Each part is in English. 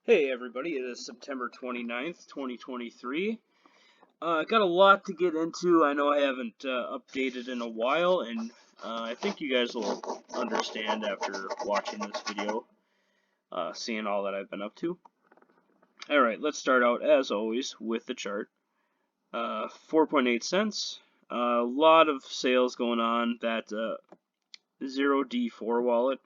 Hey everybody, it is September 29th, 2023. Got a lot to get into. I know I haven't updated in a while, and I think you guys will understand after watching this video, seeing all that I've been up to. Alright, let's start out, as always, with the chart. 4.8 cents. A lot of sales going on. That 0D4 wallet.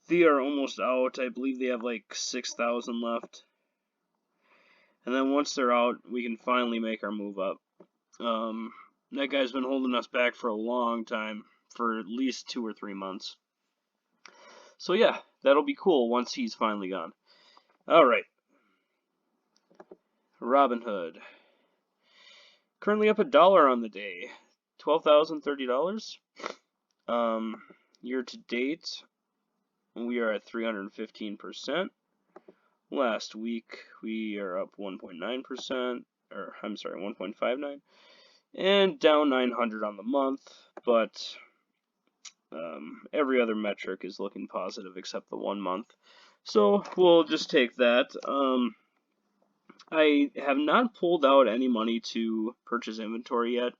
They are almost out. I believe they have like 6,000 left. And then once they're out, we can finally make our move up. That guy's been holding us back for a long time, for at least 2 or 3 months. So yeah, that'll be cool once he's finally gone. Alright. Robinhood. Currently up $1 on the day. $12,030. Year to date, we are at 315%. Last week, we are up 1.9%, or I'm sorry, 1.59, and down 900 on the month, but every other metric is looking positive except the 1 month. So we'll just take that. I have not pulled out any money to purchase inventory yet,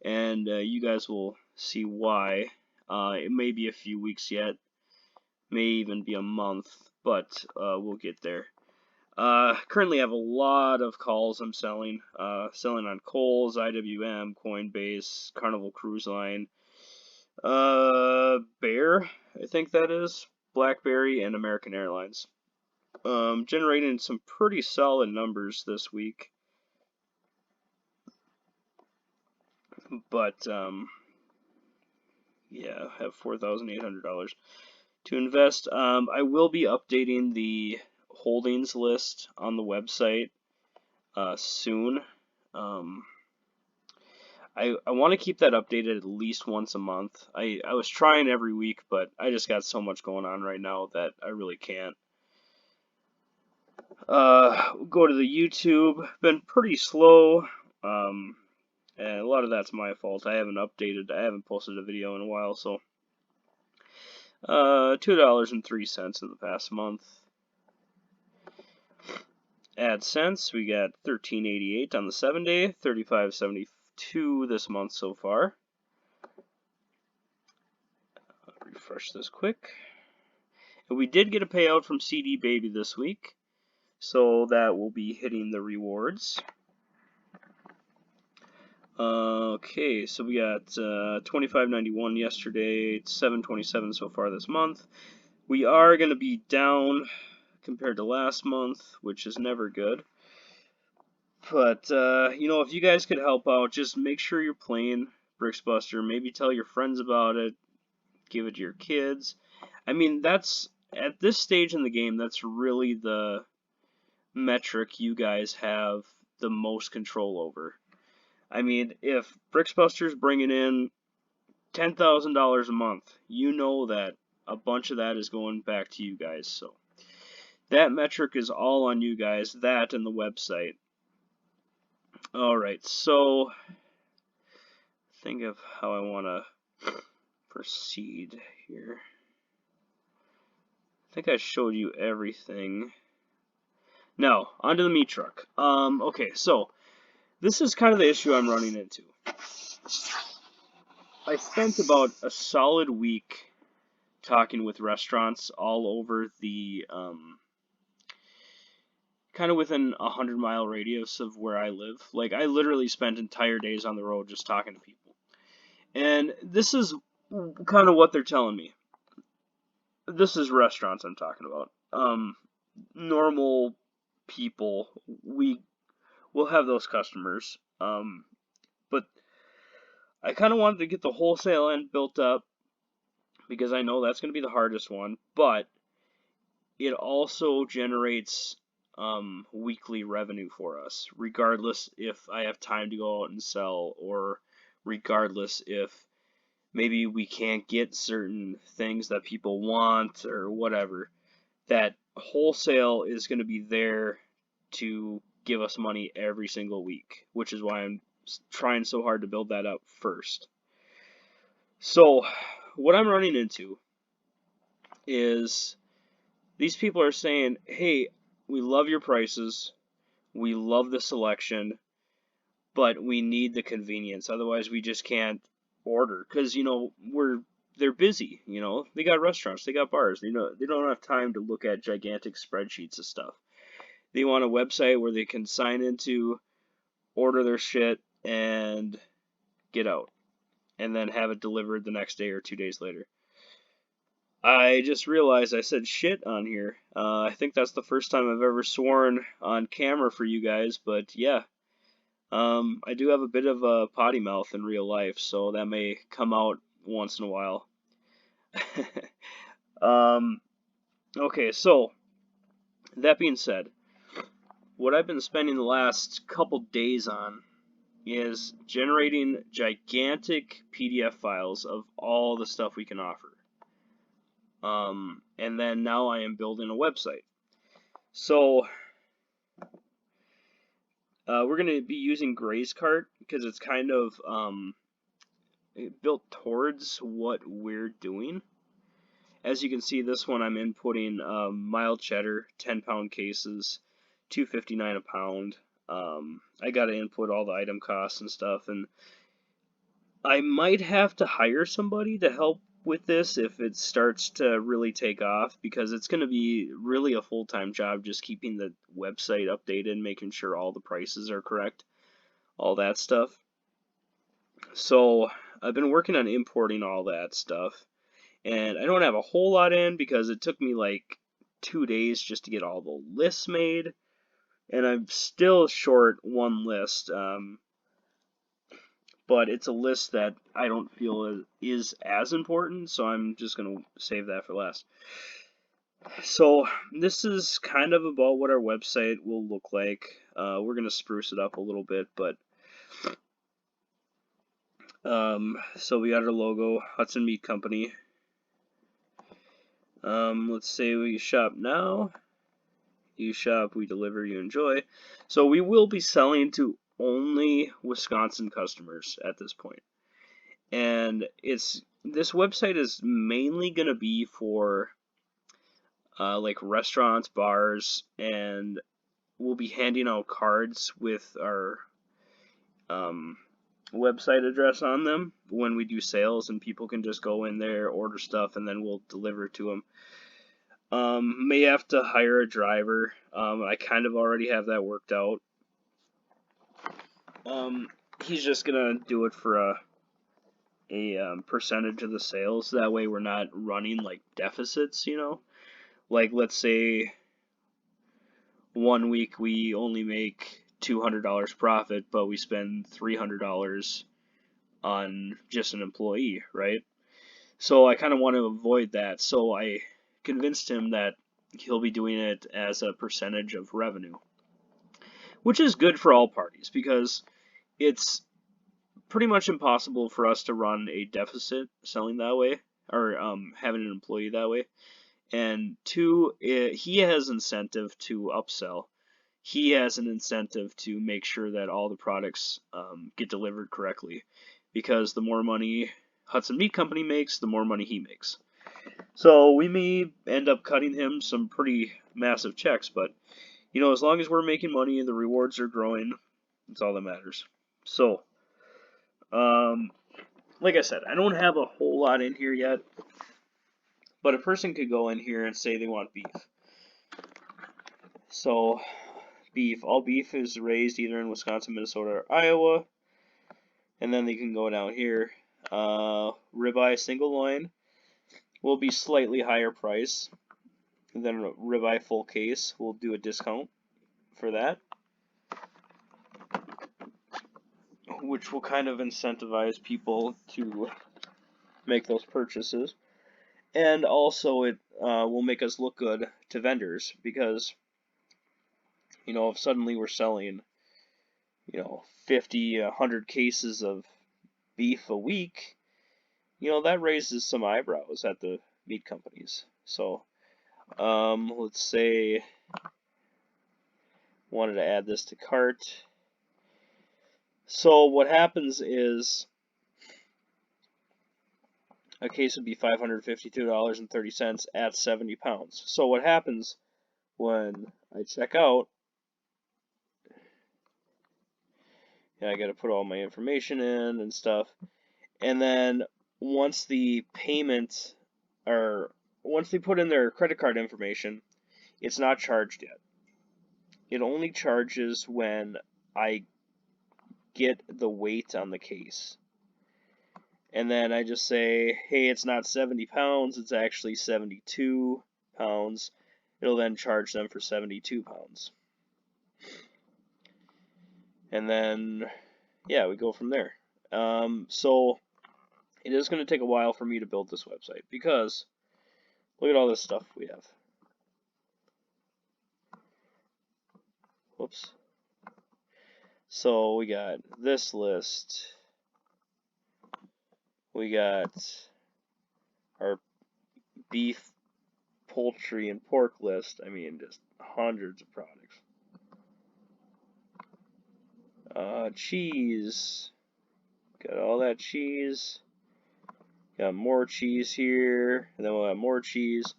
and you guys will see why. It may be a few weeks yet, may even be a month, but we'll get there. Currently I have a lot of calls I'm selling. Selling on Kohl's, IWM, Coinbase, Carnival Cruise Line, Bear, I think that is, BlackBerry, and American Airlines. Generating some pretty solid numbers this week. But, yeah, I have $4,800 to invest. I will be updating the holdings list on the website soon. I want to keep that updated at least once a month. I was trying every week, but I just got so much going on right now that I really can't. Go to the YouTube. Been pretty slow. And a lot of that's my fault. I haven't posted a video in a while, so $2.03 in the past month. AdSense, we got $13.88 on the 7-day, $35.72 this month so far. Refresh this quick. And we did get a payout from CD Baby this week, so that will be hitting the rewards. Okay, so we got $25.91 yesterday, $7.27 so far this month. We are going to be down compared to last month, which is never good. But, you know, if you guys could help out, just make sure you're playing Bricksbuster. Maybe tell your friends about it. Give it to your kids. I mean, that's, at this stage in the game, that's really the metric you guys have the most control over. I mean, if Bricksbuster's bringing in $10,000 a month, you know that a bunch of that is going back to you guys. So that metric is all on you guys, that and the website. Alright, so think of how I want to proceed here. I think I showed you everything. Now, onto the meat truck. Okay, so this is kind of the issue I'm running into. I spent about a solid week talking with restaurants all over the, kind of within a 100-mile radius of where I live. Like, I literally spent entire days on the road just talking to people. And this is kind of what they're telling me. This is restaurants I'm talking about. Normal people, we will have those customers. But I kind of wanted to get the wholesale end built up because I know that's going to be the hardest one, but it also generates weekly revenue for us, regardless if I have time to go out and sell, or regardless if maybe we can't get certain things that people want or whatever. That wholesale is going to be there to give us money every single week, which is why I'm trying so hard to build that up first. So what I'm running into is These people are saying, hey, we love your prices, we love the selection, but we need the convenience. Otherwise, we just can't order because they're busy. They got restaurants, they got bars. They don't have time to look at gigantic spreadsheets of stuff. They want a website where they can sign into, order their shit, and get out, and then have it delivered the next day or 2 days later. I just realized I said shit on here. I think that's the first time I've ever sworn on camera for you guys, but yeah. I do have a bit of a potty mouth in real life, so that may come out once in a while. um, okay, so that being said, what I've been spending the last couple days on is generating gigantic PDF files of all the stuff we can offer. And then now I am building a website. So we're going to be using GrazeCart because it's kind of built towards what we're doing. As you can see, this one I'm inputting mild cheddar, 10-pound cases, $2.59 a pound. I got to input all the item costs and stuff, and I might have to hire somebody to help with this if it starts to really take off, because it's going to be really a full-time job just keeping the website updated, making sure all the prices are correct, all that stuff. So I've been working on importing all that stuff, and I don't have a whole lot in because it took me like 2 days just to get all the lists made, and I'm still short one list. But it's a list that I don't feel is as important, so I'm just going to save that for last. So this is kind of about what our website will look like. We're going to spruce it up a little bit, but so we got our logo, Hudson Meat Company. Let's say we shop now. You shop, we deliver, you enjoy. So we will be selling to only Wisconsin customers at this point. And this website is mainly going to be for like restaurants, bars, and we'll be handing out cards with our website address on them when we do sales, and people can just go in there, order stuff, and then we'll deliver it to them. May have to hire a driver. I kind of already have that worked out. He's just gonna do it for a percentage of the sales. That way we're not running like deficits, Like let's say 1 week we only make $200 profit, but we spend $300 on just an employee, right? So I kind of want to avoid that. So I convinced him that he'll be doing it as a percentage of revenue, which is good for all parties because it's pretty much impossible for us to run a deficit selling that way or having an employee that way. And two, he has incentive to upsell. He has an incentive to make sure that all the products get delivered correctly, because the more money Hudson Meat Company makes, the more money he makes. So we may end up cutting him some pretty massive checks, but as long as we're making money and the rewards are growing, that's all that matters. So, like I said, I don't have a whole lot in here yet, but a person could go in here and say they want beef. So, beef. All beef is raised either in Wisconsin, Minnesota, or Iowa. And then they can go down here. Ribeye single loin will be slightly higher price than ribeye full case. We'll do a discount for that, which will kind of incentivize people to make those purchases. And also it will make us look good to vendors, because if suddenly we're selling 50, 100 cases of beef a week, that raises some eyebrows at the meat companies. So let's say wanted to add this to cart. So what happens is a case would be $552.30 at 70 pounds. So what happens when I check out, I got to put all my information in and stuff. And then once the payment, or once they put in their credit card information, it's not charged yet. It only charges when I get the weight on the case. And then I just say, hey, it's not 70 pounds, it's actually 72 pounds. It'll then charge them for 72 pounds. And then, yeah, we go from there. So it is going to take a while for me to build this website because look at all this stuff we have. Whoops. So we got this list. We got our beef, poultry, and pork list. I mean, just hundreds of products. Cheese. Got all that cheese. Got more cheese here. And then we'll have more cheese.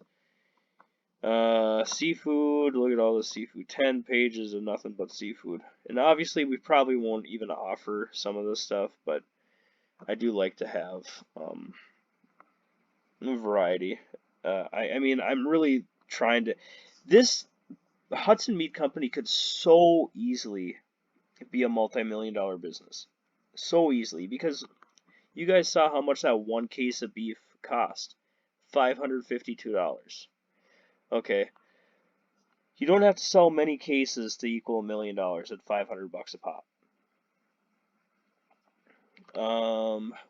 Seafood. Look at all the seafood. 10 pages of nothing but seafood. And obviously, we probably won't even offer some of this stuff, but I do like to have variety. I mean, I'm really trying to. This Hudson Meat Company could so easily be a multi-million-dollar business. So easily, because you guys saw how much that one case of beef cost. $552. Okay. You don't have to sell many cases to equal $1 million at $500 a pop.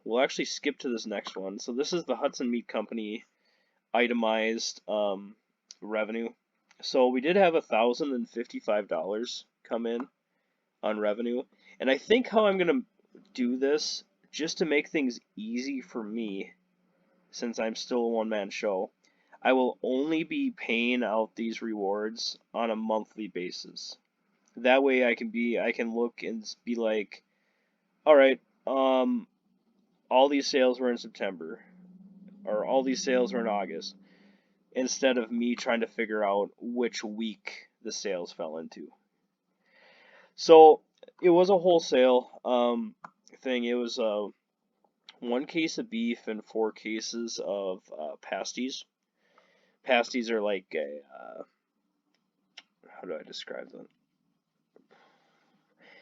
We'll actually skip to this next one. So this is the Hudson Meat Company itemized revenue. So we did have $1,055 come in on revenue. And I think how I'm going to do this, just to make things easy for me, since I'm still a one-man show, I will only be paying out these rewards on a monthly basis. That way I can look and be like, all right, all these sales were in September, or all these sales were in August, instead of me trying to figure out which week the sales fell into. So it was a wholesale thing. It was 1 case of beef and 4 cases of pasties. Pasties are like a, how do I describe them?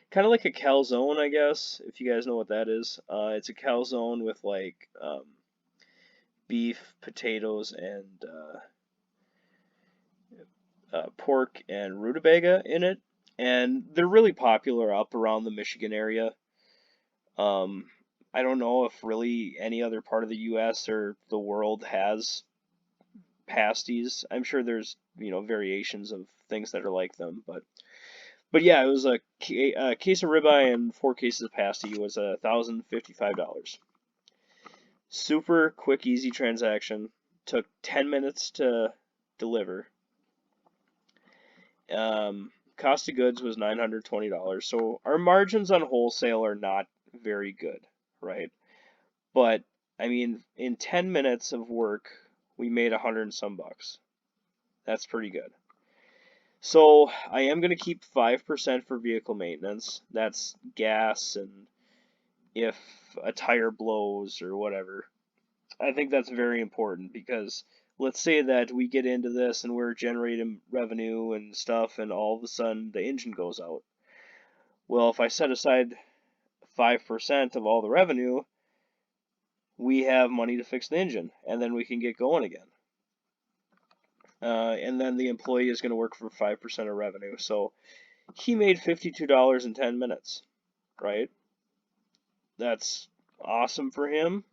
Kind of like a calzone, I guess, if you guys know what that is. It's a calzone with like beef, potatoes, and pork and rutabaga in it. And they're really popular up around the Michigan area. I don't know if really any other part of the U.S. or the world has pasties. I'm sure there's, variations of things that are like them, but yeah, it was a case of ribeye and 4 cases of pasty was $1,055. Super quick, easy transaction. Took 10 minutes to deliver. Cost of goods was $920. So our margins on wholesale are not very good, right? But I mean, in 10 minutes of work, we made 100 and some bucks. That's pretty good. So I am going to keep 5% for vehicle maintenance. That's gas and if a tire blows or whatever. I think that's very important because let's say that we get into this and we're generating revenue and stuff and all of a sudden the engine goes out. Well, if I set aside 5% of all the revenue, we have money to fix the engine and then we can get going again. And then the employee is going to work for 5% of revenue. So he made $52 in 10 minutes, right? That's awesome for him.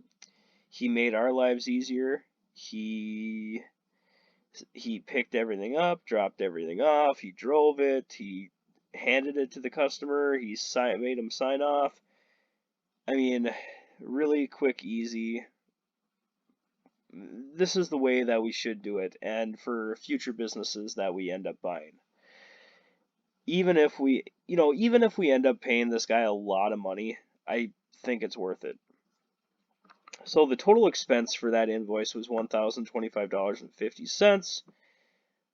He made our lives easier. He picked everything up, dropped everything off, he drove it, he handed it to the customer, he made him sign off. I mean, really quick, easy. This is the way that we should do it, and for future businesses that we end up buying. Even if we end up paying this guy a lot of money, I think it's worth it. So the total expense for that invoice was $1,025.50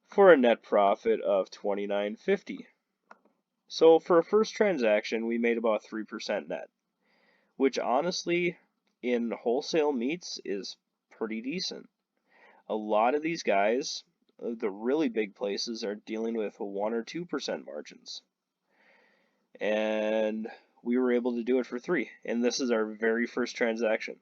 for a net profit of $29.50. So for a first transaction, we made about 3% net, which honestly, in wholesale meats, is pretty decent. A lot of these guys, the really big places, are dealing with 1 or 2% margins. And we were able to do it for 3. And this is our very first transaction.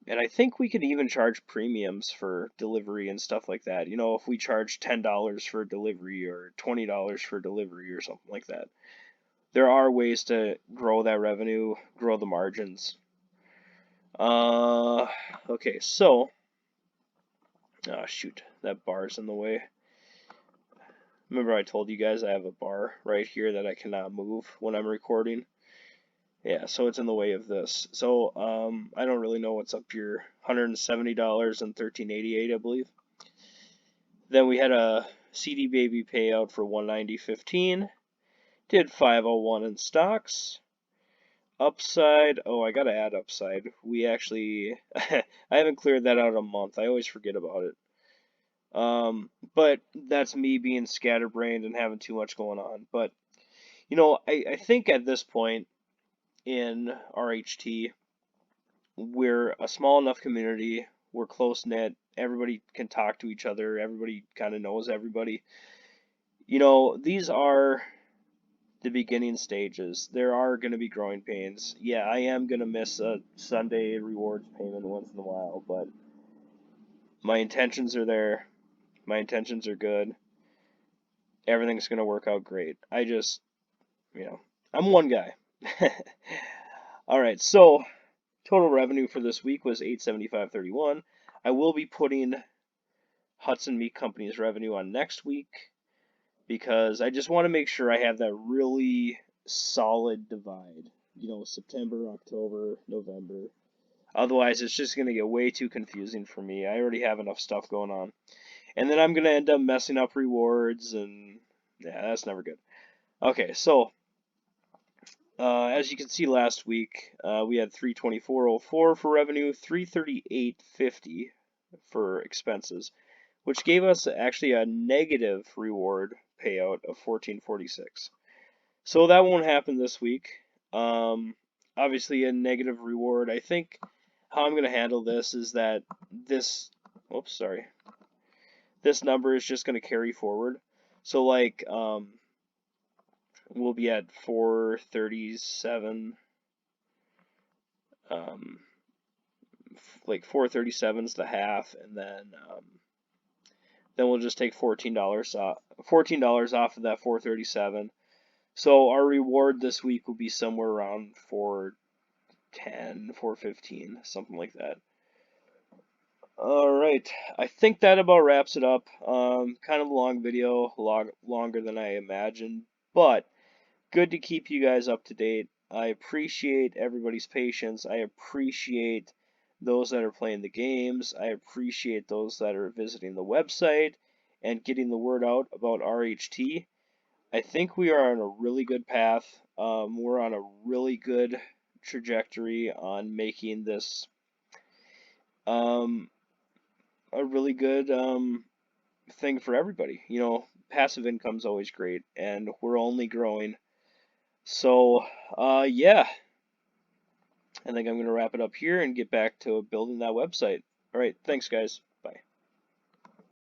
And I think we could even charge premiums for delivery and stuff like that. You know, if we charge $10 for delivery or $20 for delivery or something like that. There are ways to grow that revenue, grow the margins. Okay, so, shoot, that bar's in the way. Remember I told you guys I have a bar right here that I cannot move when I'm recording? Yeah, so it's in the way of this. So, I don't really know what's up here. $170 and $13.88, I believe. Then we had a CD Baby payout for $190.15. Did 501 in stocks. Upside, oh, I gotta add upside. We actually, I haven't cleared that out in a month. I always forget about it. But that's me being scatterbrained and having too much going on. But, you know, I think at this point in RHT, we're a small enough community, we're close knit, everybody can talk to each other, everybody kind of knows everybody. You know, these are the beginning stages. There are going to be growing pains. Yeah, I am going to miss a Sunday rewards payment once in a while, but my intentions are there. My intentions are good. Everything's going to work out great. I just, you know, I'm one guy. All right, so total revenue for this week was $875.31. I will be putting Hudson Meat Company's revenue on next week because I just want to make sure I have that really solid divide. You know, September, October, November. Otherwise, it's just going to get way too confusing for me. I already have enough stuff going on. And then I'm going to end up messing up rewards, and yeah, that's never good. Okay, so as you can see last week, we had 324.04 for revenue, 338.50 for expenses, which gave us actually a negative reward payout of 14.46. So that won't happen this week. Obviously a negative reward. I think how I'm going to handle this is that this, this number is just going to carry forward. So like, we'll be at 437, like 437 is the half, and then we'll just take $14 off of that 437. So our reward this week will be somewhere around 410, 415, something like that. All right, I think that about wraps it up. Kind of a long video, longer than I imagined, but good to keep you guys up to date. I appreciate everybody's patience. I appreciate those that are playing the games. I appreciate those that are visiting the website and getting the word out about RHT. I think we are on a really good path. We're on a really good trajectory on making this a really good thing for everybody. You know, passive income's always great, and we're only growing. So, yeah, I think I'm going to wrap it up here and get back to building that website. All right, thanks, guys.